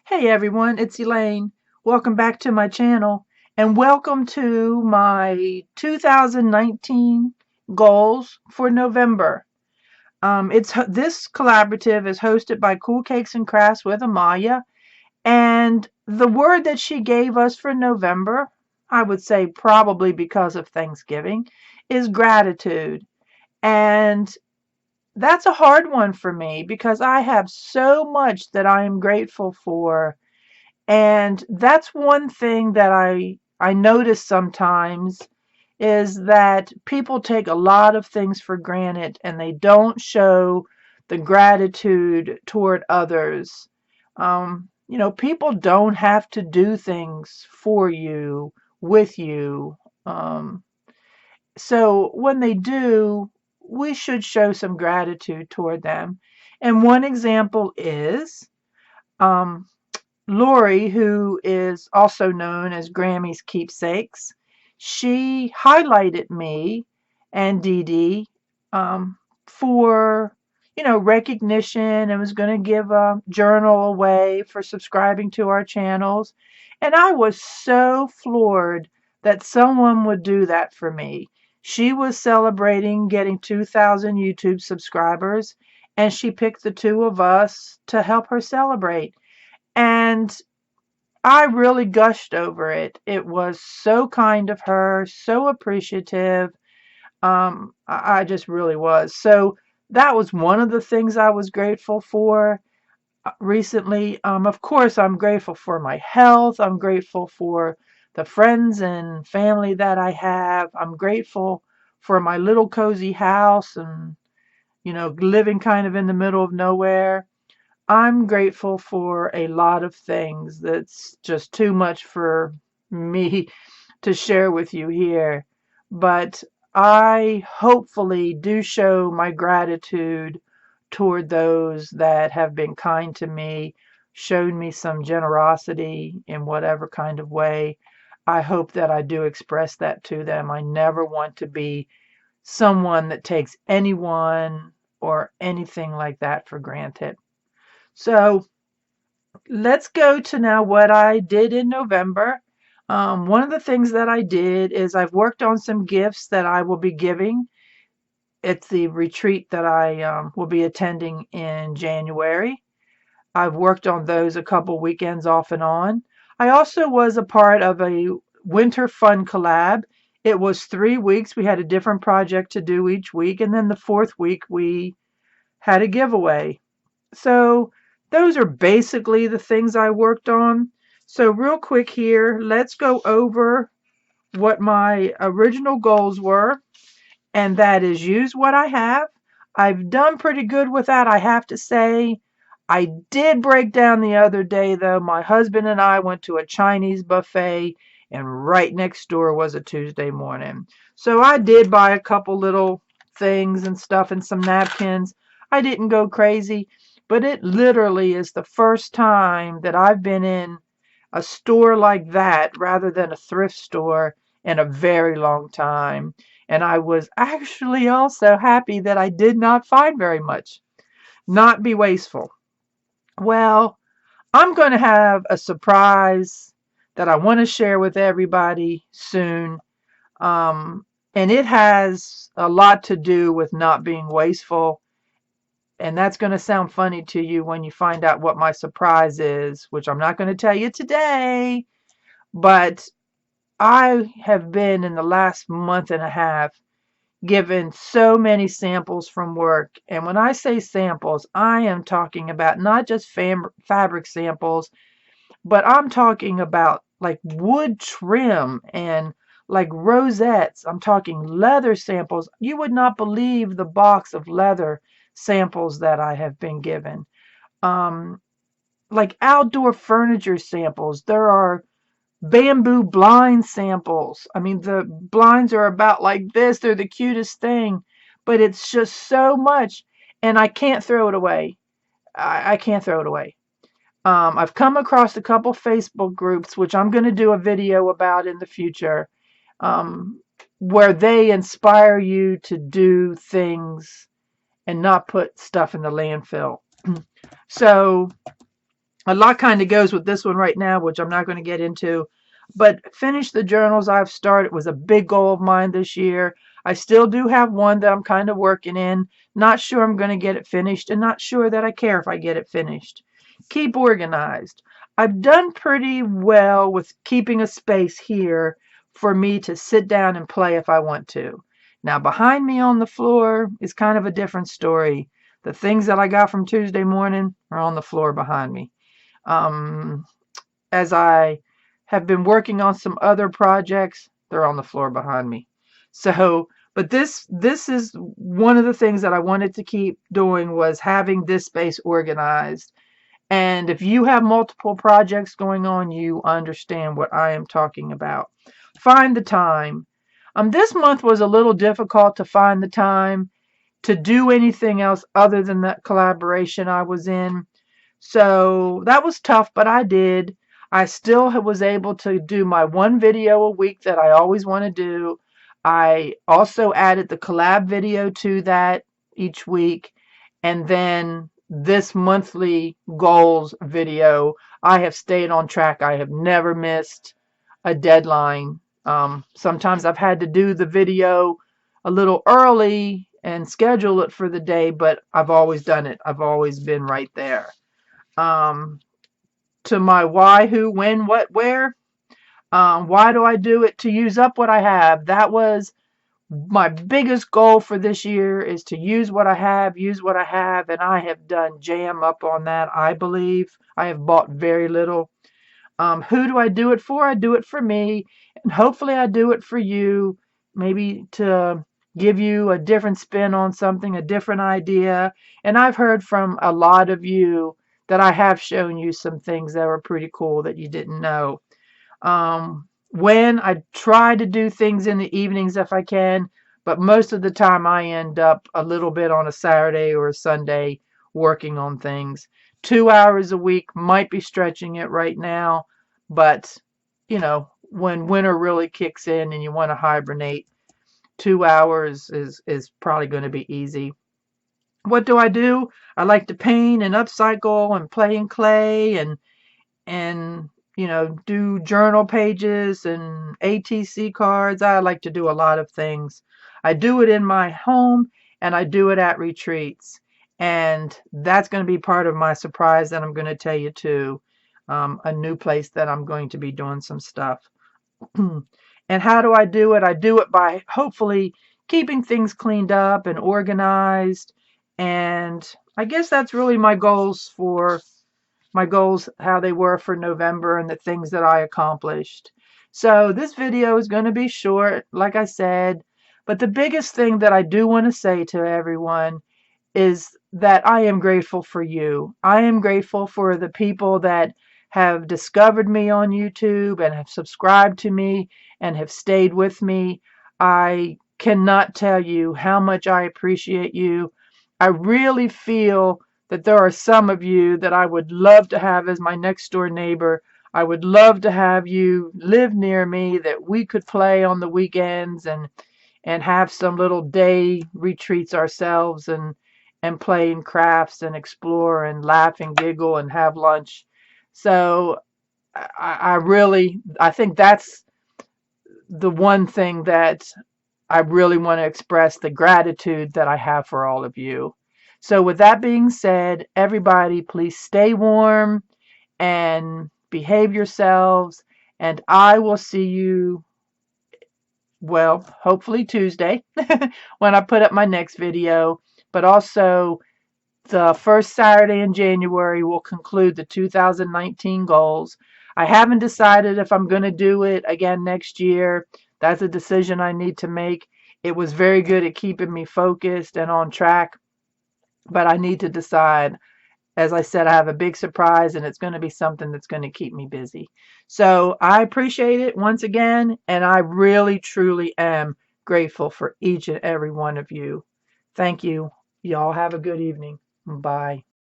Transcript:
Hey everyone, it's Elaine. Welcome back to my channel and welcome to my 2019 goals for November. This collaborative is hosted by Cool Cakes and Crafts with Amaya, and the word that she gave us for November, I would say probably because of Thanksgiving, is gratitude. And that's a hard one for me because I have so much that I am grateful for, and that's one thing that I notice sometimes is that people take a lot of things for granted and they don't show the gratitude toward others. People don't have to do things for you, with you. Um, so when they do, we should show some gratitude toward them. And one example is um, Lori, who is also known as Grammy's Keepsakes. She highlighted me and Dee Dee for recognition, and was going to give a journal away for subscribing to our channels. And I was so floored that someone would do that for me. She was celebrating getting 2,000 YouTube subscribers, and she picked the two of us to help her celebrate. And I really gushed over it. It was so kind of her, so appreciative. I just really was. So that was one of the things I was grateful for recently. Of course, I'm grateful for my health. I'm grateful for the friends and family that I have. I'm grateful for my little cozy house and, living kind of in the middle of nowhere. I'm grateful for a lot of things that's just too much for me to share with you here. But I hopefully do show my gratitude toward those that have been kind to me, shown me some generosity in whatever kind of way. I hope that I do express that to them. I never want to be someone that takes anyone or anything like that for granted. So let's go to now what I did in November. One of the things that I did is I've worked on some gifts that I will be giving at the retreat that I will be attending in January. I've worked on those a couple weekends off and on. I also was a part of a winter fun collab. It was 3 weeks. We had a different project to do each week, and then the fourth week we had a giveaway. So those are basically the things I worked on. So real quick here, let's go over what my original goals were, and that is use what I have. I've done pretty good with that, I have to say. I did break down the other day, though. My husband and I went to a Chinese buffet, and right next door was a Tuesday morning. So I did buy a couple little things and stuff and some napkins. I didn't go crazy, but it literally is the first time that I've been in a store like that rather than a thrift store in a very long time. And I was actually also happy that I did not find very much. Not be wasteful. Well, I'm going to have a surprise that I want to share with everybody soon. Um, and it has a lot to do with not being wasteful. And that's going to sound funny to you when you find out what my surprise is, which I'm not going to tell you today. But I have been in the last month and a half given so many samples from work. And when I say samples, I am talking about not just fabric samples, but I'm talking about like wood trim and like rosettes. I'm talking leather samples. You would not believe the box of leather samples that I have been given. Um, like outdoor furniture samples. There are bamboo blind samples. I mean, the blinds are about like this. They're the cutest thing, but it's just so much, and I can't throw it away. I can't throw it away. I've come across a couple Facebook groups, which I'm going to do a video about in the future, um, where they inspire you to do things and not put stuff in the landfill. So a lot kind of goes with this one right now, which I'm not going to get into. But finish the journals I've started was a big goal of mine this year. I still do have one that I'm kind of working in. Not sure I'm going to get it finished, and not sure that I care if I get it finished. Keep organized. I've done pretty well with keeping a space here for me to sit down and play if I want to. Now, behind me on the floor is kind of a different story. The things that I got from Tuesday morning are on the floor behind me. Um, as I have been working on some other projects, they're on the floor behind me. So, but this is one of the things that I wanted to keep doing, was having this space organized. And if you have multiple projects going on, you understand what I am talking about. Find the time. This month was a little difficult to find the time to do anything else other than that collaboration I was in. So that was tough, but I did. I still was able to do my one video a week that I always want to do. I also added the collab video to that each week. And then this monthly goals video, I have stayed on track. I have never missed a deadline. Sometimes I've had to do the video a little early and schedule it for the day, but I've always done it. I've always been right there. um, to my why, who, when, what, where. Why do I do it? To use up what I have. That was my biggest goal for this year, is to use what I have, and I have done jam up on that, I believe. I have bought very little. Who do I do it for? I do it for me, and hopefully I do it for you, maybe to give you a different spin on something, a different idea. And I've heard from a lot of you that I have shown you some things that were pretty cool that you didn't know. When I try to do things in the evenings if I can, but most of the time I end up a little bit on a Saturday or a Sunday working on things. 2 hours a week might be stretching it right now, but when winter really kicks in and you want to hibernate, 2 hours is probably going to be easy. What do? I like to paint and upcycle and play in clay and do journal pages and ATC cards. I like to do a lot of things. I do it in my home and I do it at retreats. And that's going to be part of my surprise that I'm going to tell you too. A new place that I'm going to be doing some stuff. And how do I do it? I do it by hopefully keeping things cleaned up and organized. And I guess that's really my goals, how they were for November and the things that I accomplished. So this video is going to be short, like I said, but the biggest thing that I do want to say to everyone is that I am grateful for you. I am grateful for the people that have discovered me on YouTube and have subscribed to me and have stayed with me. I cannot tell you how much I appreciate you. I really feel that there are some of you that I would love to have as my next door neighbor. I would love to have you live near me, that we could play on the weekends and have some little day retreats ourselves and play in crafts and explore and laugh and giggle and have lunch. So I think that's the one thing that I really want to express, the gratitude that I have for all of you. So with that being said, everybody, please stay warm and behave yourselves. And I will see you, well, hopefully Tuesday when I put up my next video. But also the first Saturday in January will conclude the 2019 goals. I haven't decided if I'm going to do it again next year. That's a decision I need to make. It was very good at keeping me focused and on track, but I need to decide. As I said, I have a big surprise and it's going to be something that's going to keep me busy. So I appreciate it once again, and I really, truly am grateful for each and every one of you. Thank you. Y'all have a good evening. Bye.